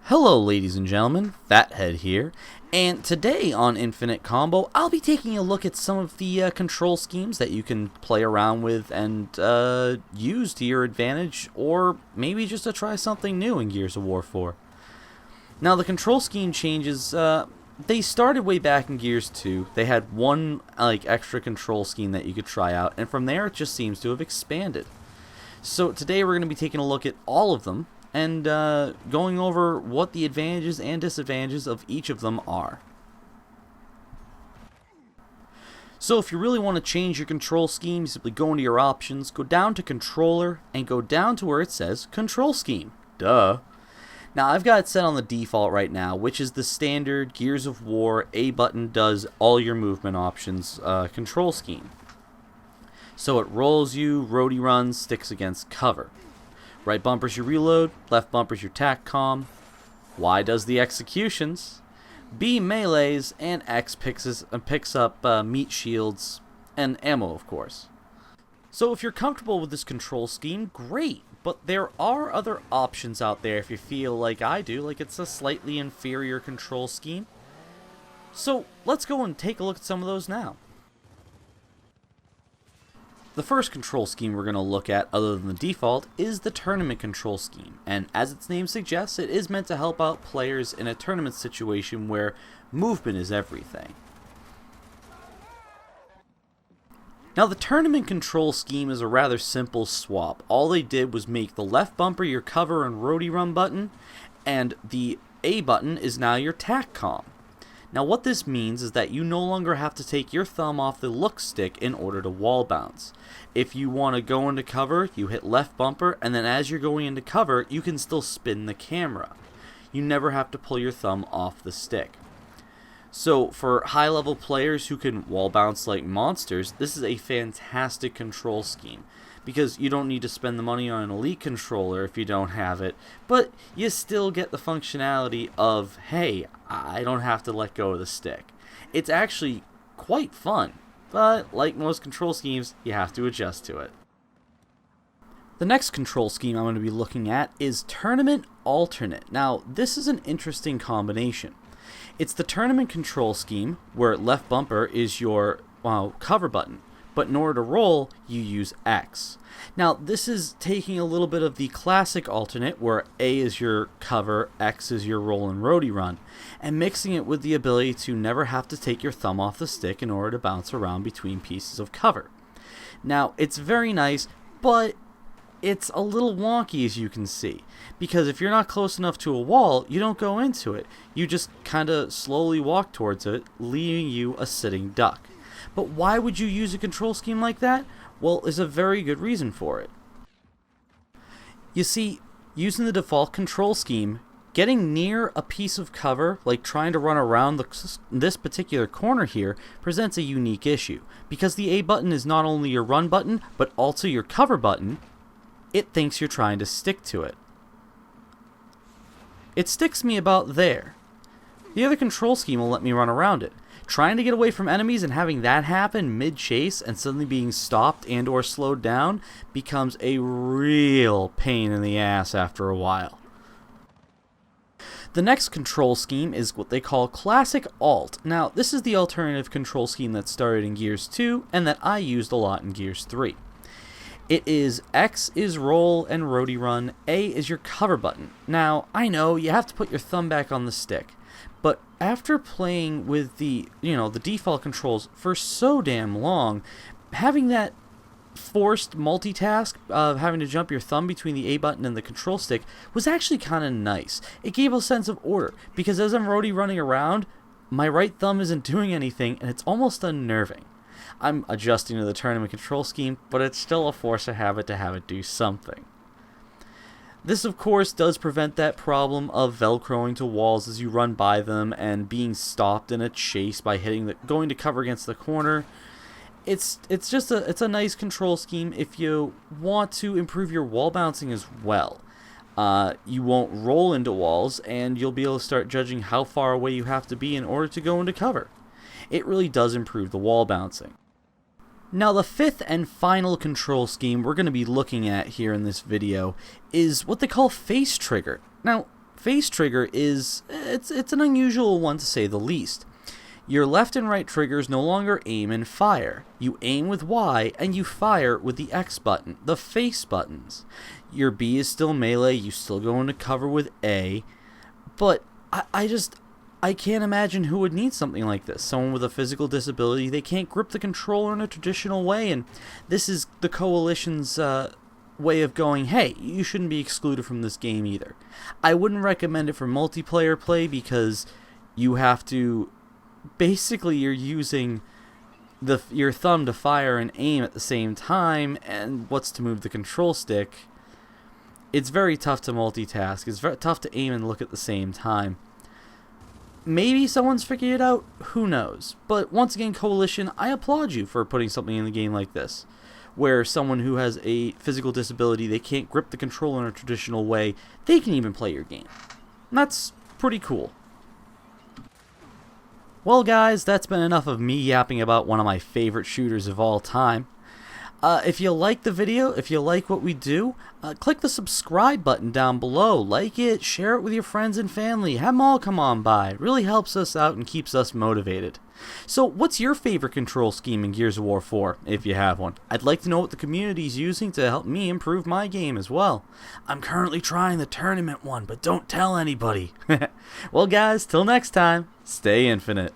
Hello ladies and gentlemen, Fathead here, and today on Infinite Combo, I'll be taking a look at some of the control schemes that you can play around with and use to your advantage, or maybe just to try something new in Gears of War 4. Now the control scheme changes, they started way back in Gears 2. They had one extra control scheme that you could try out, and from there it just seems to have expanded. So today we're going to be taking a look at all of them, and going over what the advantages and disadvantages of each of them are. So if you really want to change your control scheme, you simply go into your options, go down to controller, and go down to where it says control scheme. Duh. Now I've got it set on the default right now, which is the standard Gears of War A button does all your movement options control scheme. So it rolls you, roadie runs, sticks against cover. Right bumper's your reload, left bumper's your TACCOM, Y does the executions, B melees, and X picks up meat shields and ammo, of course. So if you're comfortable with this control scheme, great, but there are other options out there if you feel like I do, like it's a slightly inferior control scheme. So let's go and take a look at some of those now. The first control scheme we're going to look at, other than the default, is the tournament control scheme, and as its name suggests, it is meant to help out players in a tournament situation where movement is everything. Now the tournament control scheme is a rather simple swap. All they did was make the left bumper your cover and roadie run button, and the A button is now your TACCOM. Now what this means is that you no longer have to take your thumb off the look stick in order to wall bounce. If you want to go into cover, you hit left bumper, and then as you're going into cover, you can still spin the camera. You never have to pull your thumb off the stick. So for high level players who can wall bounce like monsters, this is a fantastic control scheme, because you don't need to spend the money on an elite controller if you don't have it, but you still get the functionality of, hey, I don't have to let go of the stick. It's actually quite fun, but like most control schemes, you have to adjust to it. The next control scheme I'm going to be looking at is Tournament Alternate. Now, this is an interesting combination. It's the tournament control scheme, where left bumper is your cover button, but in order to roll, you use X. Now, this is taking a little bit of the classic alternate, where A is your cover, X is your roll and roadie run, and mixing it with the ability to never have to take your thumb off the stick in order to bounce around between pieces of cover. Now, it's very nice, but it's a little wonky, as you can see, because if you're not close enough to a wall, you don't go into it. You just kind of slowly walk towards it, leaving you a sitting duck. But why would you use a control scheme like that? Well, there's a very good reason for it. You see, using the default control scheme, getting near a piece of cover, like trying to run around this particular corner here, presents a unique issue. Because the A button is not only your run button, but also your cover button, it thinks you're trying to stick to it. It sticks me about there. The other control scheme will let me run around it. Trying to get away from enemies and having that happen mid-chase and suddenly being stopped and or slowed down becomes a real pain in the ass after a while. The next control scheme is what they call Classic Alt. Now, this is the alternative control scheme that started in Gears 2 and that I used a lot in Gears 3. It is X is roll and roadie run, A is your cover button. Now, I know you have to put your thumb back on the stick, but after playing with the default controls for so damn long, having that forced multitask of having to jump your thumb between the A button and the control stick was actually kind of nice. It gave a sense of order, because as I'm roadie running around, my right thumb isn't doing anything, and it's almost unnerving. I'm adjusting to the tournament control scheme, but it's still a force of habit to have it do something. This, of course, does prevent that problem of velcroing to walls as you run by them and being stopped in a chase by going to cover against the corner. It's a nice control scheme if you want to improve your wall bouncing as well. You won't roll into walls, and you'll be able to start judging how far away you have to be in order to go into cover. It really does improve the wall bouncing. Now the fifth and final control scheme we're going to be looking at here in this video is what they call face trigger. Now, face trigger is it's an unusual one to say the least. Your left and right triggers no longer aim and fire. You aim with Y and you fire with the X button, the face buttons. Your B is still melee, you still go into cover with A, but I can't imagine who would need something like this. Someone with a physical disability, they can't grip the controller in a traditional way, and this is the Coalition's way of going, hey, you shouldn't be excluded from this game either. I wouldn't recommend it for multiplayer play because you have to, basically you're using your thumb to fire and aim at the same time, and what's to move the control stick. It's very tough to multitask. It's very tough to aim and look at the same time. Maybe someone's figured it out, who knows. But once again, Coalition, I applaud you for putting something in the game like this, where someone who has a physical disability, they can't grip the controller in a traditional way, they can even play your game. And that's pretty cool. Well guys, that's been enough of me yapping about one of my favorite shooters of all time. If you like the video, if you like what we do, click the subscribe button down below. Like it, share it with your friends and family. Have them all come on by. It really helps us out and keeps us motivated. So what's your favorite control scheme in Gears of War 4, if you have one? I'd like to know what the community's using to help me improve my game as well. I'm currently trying the tournament one, but don't tell anybody. Well guys, till next time, stay infinite.